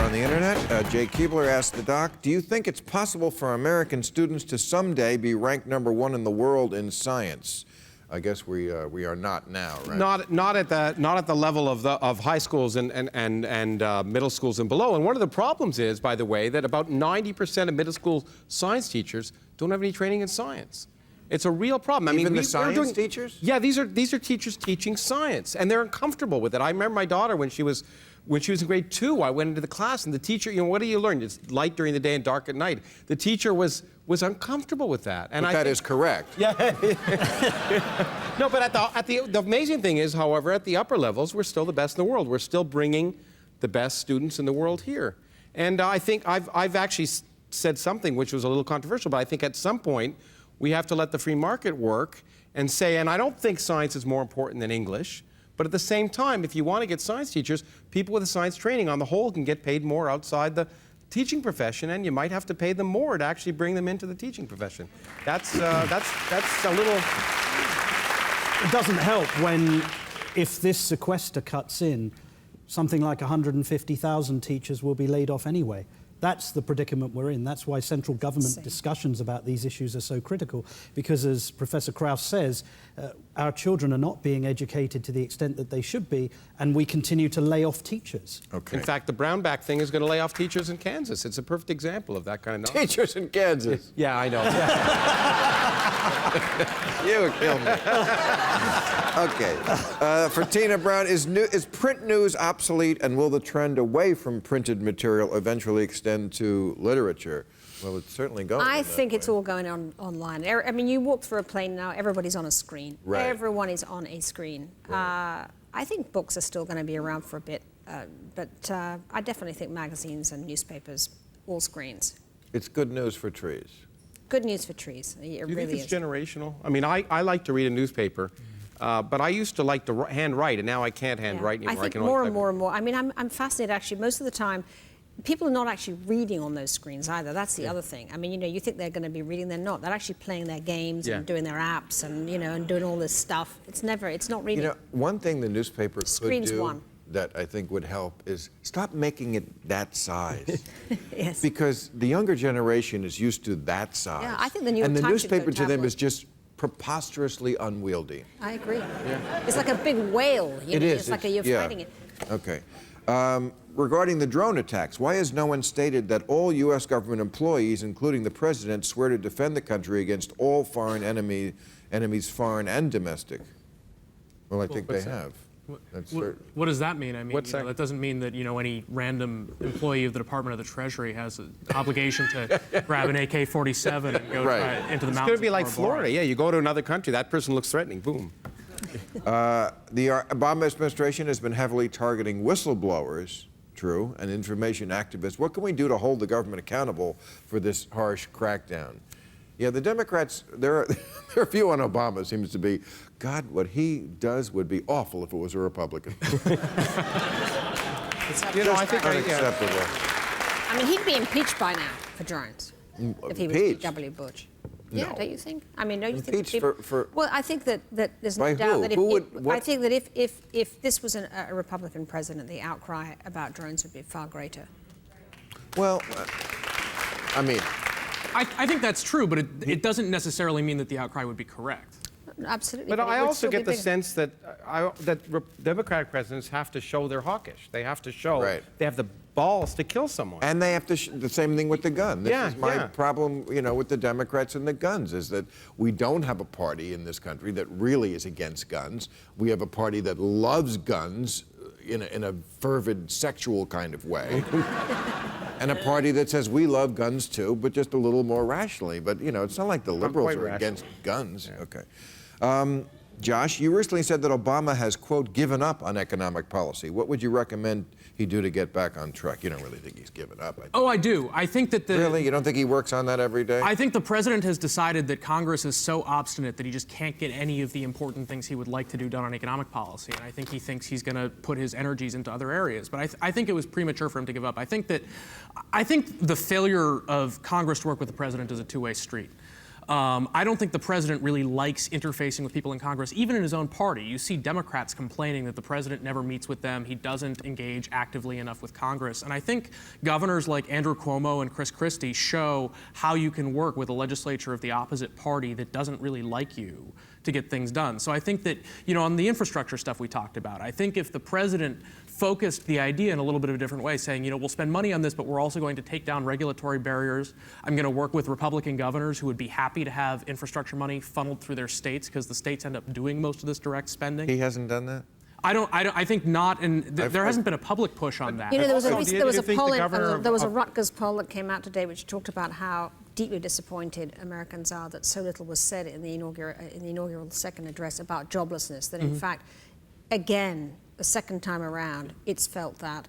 on the internet. Jay Keebler asked the doc, do you think it's possible for American students to someday be ranked #1 in the world in science? I guess we are not now, right? Not at the level of high schools and middle schools and below. And one of the problems is, by the way, that about 90% of middle school science teachers don't have any training in science. It's a real problem. Even the science teachers? Yeah, these are teachers teaching science, and they're uncomfortable with it. I remember my daughter when she was in grade 2. I went into the class, and the teacher, what do you learn? It's light during the day and dark at night. The teacher was uncomfortable with that. And that is correct. Yeah. No, but the amazing thing is, however, at the upper levels, we're still the best in the world. We're still bringing the best students in the world here. And I think I've actually said something which was a little controversial, but I think at some point we have to let the free market work and say, and I don't think science is more important than English, but at the same time, if you want to get science teachers, people with a science training on the whole can get paid more outside the teaching profession, and you might have to pay them more to actually bring them into the teaching profession. That's a little... It doesn't help when, if this sequester cuts in, something like 150,000 teachers will be laid off anyway. That's the predicament we're in. That's why central government discussions about these issues are so critical, because as Professor Krauss says, our children are not being educated to the extent that they should be, and we continue to lay off teachers. Okay. In fact, the Brownback thing is going to lay off teachers in Kansas. It's a perfect example of that kind of nonsense. Teachers in Kansas. Yeah, I know. You would kill me. Okay. For Tina Brown, is print news obsolete, and will the trend away from printed material eventually extend to literature? Well, it's certainly going. I think it's all going on online. I mean, you walk through a plane now, everybody's on a screen. Right. Everyone is on a screen. Right. I think books are still going to be around for a bit, but I definitely think magazines and newspapers, all screens. It's good news for trees. Good news for trees. It Do you really think is. it's generational? I mean, I like to read a newspaper, but I used to like to handwrite, and now I can't handwrite anymore. I think more and more and more. I mean, I'm fascinated, actually, most of the time. People are not actually reading on those screens either. That's the other thing. I mean, you think they're going to be reading, they're not. They're actually playing their games and doing their apps and, and doing all this stuff. It's not reading. One thing the newspaper could do that I think would help is stop making it that size. Yes. Because the younger generation is used to that size. Yeah, I think the New York And the Times newspaper to them tablet. is just preposterously unwieldy. I agree. Yeah. It's like a big whale. It is. It's like you're fighting it. Okay. Regarding the drone attacks, why has no one stated that all U.S. government employees, including the president, swear to defend the country against all foreign enemies, foreign and domestic? Well, I think they have. What does that mean? I mean, What's that? That doesn't mean that any random employee of the Department of the Treasury has an obligation to grab an AK-47 and go try into the mountains. It's going to be like Florida. Yeah, you go to another country, that person looks threatening. Boom. The Obama administration has been heavily targeting whistleblowers, true, and information activists. What can we do to hold the government accountable for this harsh crackdown? Yeah, the Democrats, their view on Obama seems to be, God, what he does would be awful if it was a Republican. It's unacceptable. I mean, he'd be impeached by now for drones if he was W. Bush. Yeah, No. don't you think? I mean, don't you think? Impeached for Well, I think that there's by no doubt who? that What? I think that if this was a Republican president, the outcry about drones would be far greater. Well, I mean, I think that's true, but it doesn't necessarily mean that the outcry would be correct. Absolutely. But I it would also still get be the bigger. sense that Democratic presidents have to show they're hawkish. They have to show they have the balls to kill someone. and they have to, the same thing with the gun. This is my yeah. problem, with the Democrats and the guns, is that we don't have a party in this country that really is against guns. We have a party that loves guns in a fervid sexual kind of way. And a party that says we love guns too, but just a little more rationally. But, it's not like the liberals are against guns. Yeah. Okay. Josh, you recently said that Obama has, quote, given up on economic policy. What would you recommend he do to get back on track? You don't really think he's given up. I do. I think that Really? You don't think he works on that every day? I think the president has decided that Congress is so obstinate that he just can't get any of the important things he would like to do done on economic policy. And I think he thinks he's going to put his energies into other areas. But I think it was premature for him to give up. I think the failure of Congress to work with the president is a two-way street. I don't think the president really likes interfacing with people in Congress, even in his own party. You see Democrats complaining that the president never meets with them. He doesn't engage actively enough with Congress. And I think governors like Andrew Cuomo and Chris Christie show how you can work with a legislature of the opposite party that doesn't really like you to get things done. So I think that, on the infrastructure stuff we talked about, I think if the president focused the idea in a little bit of a different way, saying, we'll spend money on this, but we're also going to take down regulatory barriers. I'm going to work with Republican governors who would be happy to have infrastructure money funneled through their states because the states end up doing most of this direct spending. He hasn't done that? I think not, and there hasn't been a public push on that. There was a poll, there was a Rutgers poll that came out today which talked about how deeply disappointed Americans are that so little was said in the inaugural second address about joblessness, that in fact, again, the second time around, it's felt that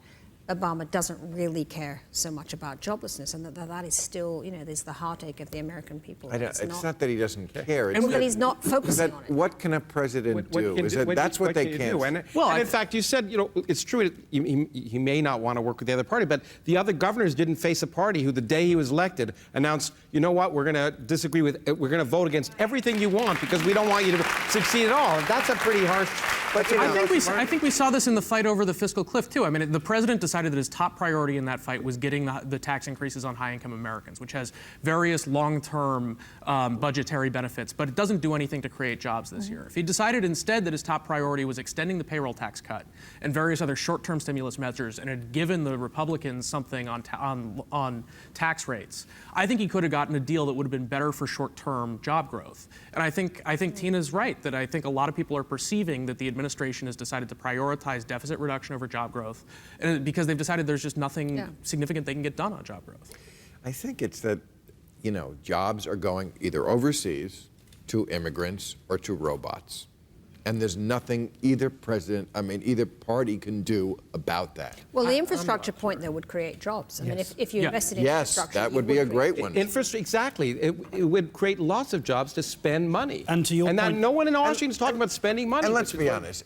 Obama doesn't really care so much about joblessness, and that is still, there's the heartache of the American people. It's not that he doesn't care. It's that he's not focusing on it. What can a president do? That's what they can't. In fact, you said, it's true. He may not want to work with the other party, but the other governors didn't face a party who, the day he was elected, announced, you know what, we're going to disagree with, we're going to vote against everything you want because we don't want you to succeed at all. That's a pretty harsh. But I think we saw this in the fight over the fiscal cliff too. I mean, the president decided that his top priority in that fight was getting the tax increases on high-income Americans, which has various long-term budgetary benefits, but it doesn't do anything to create jobs this year. If he decided instead that his top priority was extending the payroll tax cut and various other short-term stimulus measures, and had given the Republicans something on tax rates, I think he could have gotten a deal that would have been better for short-term job growth. And I think Tina's right, that I think a lot of people are perceiving that the administration has decided to prioritize deficit reduction over job growth, and because they've decided there's just nothing significant they can get done on job growth. I think it's that, jobs are going either overseas to immigrants or to robots. And there's nothing either party can do about that. Well, the infrastructure point, though, would create jobs. I mean, if you invested in infrastructure, that would be a great one. Exactly. It would create lots of jobs to spend money. And to your point, no one in Washington is talking about spending money. And let's be honest.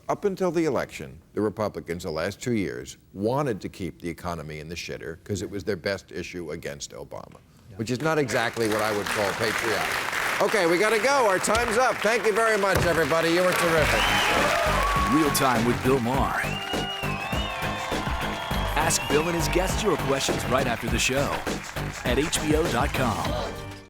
Up until the election, the Republicans the last 2 years wanted to keep the economy in the shitter because it was their best issue against Obama, which is not exactly what I would call patriotic. Okay, we got to go. Our time's up. Thank you very much, everybody. You were terrific. Real Time with Bill Maher. Ask Bill and his guests your questions right after the show at HBO.com.